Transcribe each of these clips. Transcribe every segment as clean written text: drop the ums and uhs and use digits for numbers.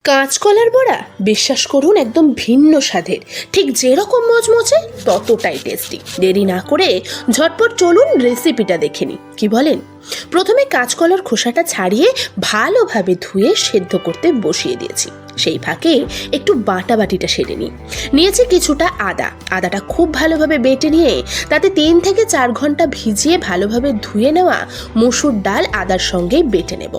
কাঁচকলার বড়া বিশ্বাস করুন একদম ভিন্ন স্বাদের, ঠিক যেরকম মচমচে ততটাই টেস্টি। দেরি না করে ঝটপট চলুন রেসিপিটা দেখে নিই, কি বলেন? প্রথমে কাঁচকলার খোসাটা ছাড়িয়ে ভালোভাবে ধুয়ে সেদ্ধ করতে বসিয়ে দিয়েছি। সেই ফাঁকে একটু বাটাবাটিটা সেরে নিয়েছি কিছুটা আদাটা খুব ভালোভাবে বেটে নিয়ে তাতে 3 থেকে 4 ঘন্টা ভিজিয়ে ভালোভাবে ধুয়ে নেওয়া মসুর ডাল আদার সঙ্গে বেটে নেব।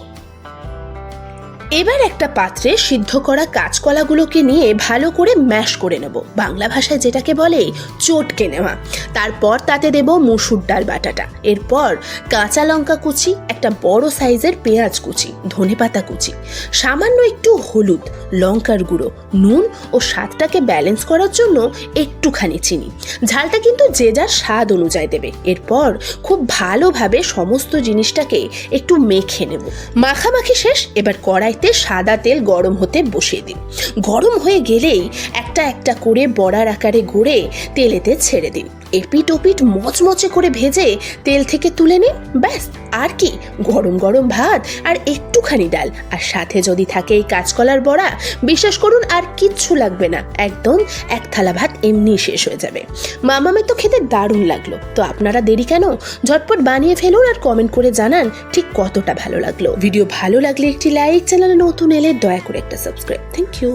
এবার একটা পাত্রে সিদ্ধ করা কাঁচকলাগুলোকে নিয়ে ভালো করে ম্যাশ করে নেব, বাংলা ভাষায় যেটাকে বলে চটকে নেওয়া। তারপর তাতে দেব মসুর ডাল বাটাটা, এরপর কাঁচা লঙ্কা কুচি, একটা বড় সাইজের পেঁয়াজ কুচি, ধনেপাতা কুচি, সামান্য একটু হলুদ, লঙ্কার গুঁড়ো, নুন ও স্বাদটাকে ব্যালেন্স করার জন্য একটুখানি চিনি। ঝালটা কিন্তু যে যার স্বাদ অনুযায়ী দেবে। এরপর খুব ভালোভাবে সমস্ত জিনিসটাকে একটু মেখে নেব। মাখামাখি শেষ। এবার কড়াইতে সাদা তেল গরম হতে বসিয়ে দিন। গরম হয়ে গেলেই একটা একটা করে বড়ার আকারে গড়ে তেলেতে ছেড়ে দিন। এপিট ওপিট মচমচে করে ভেজে তেল থেকে তুলে নিন। ব্যাস, আর কি, গরম গরম ভাত আর একটুখানি ডাল, আর সাথে যদি থাকে এই কাঁচকলার বড়া, বিশ্বাস করুন আর কিচ্ছু লাগবে না, একদম এক থালা ভাত এমনি শেষ হয়ে যাবে। মামামের তো খেতে দারুণ লাগলো। তো আপনারা দেরি কেন, ঝটপট বানিয়ে ফেলুন আর কমেন্ট করে জানান ঠিক কতটা ভালো লাগলো। ভিডিও ভালো লাগলে একটি লাইক, চ্যানেলে নতুন এলে দয়া করে একটা সাবস্ক্রাইব। Thank you.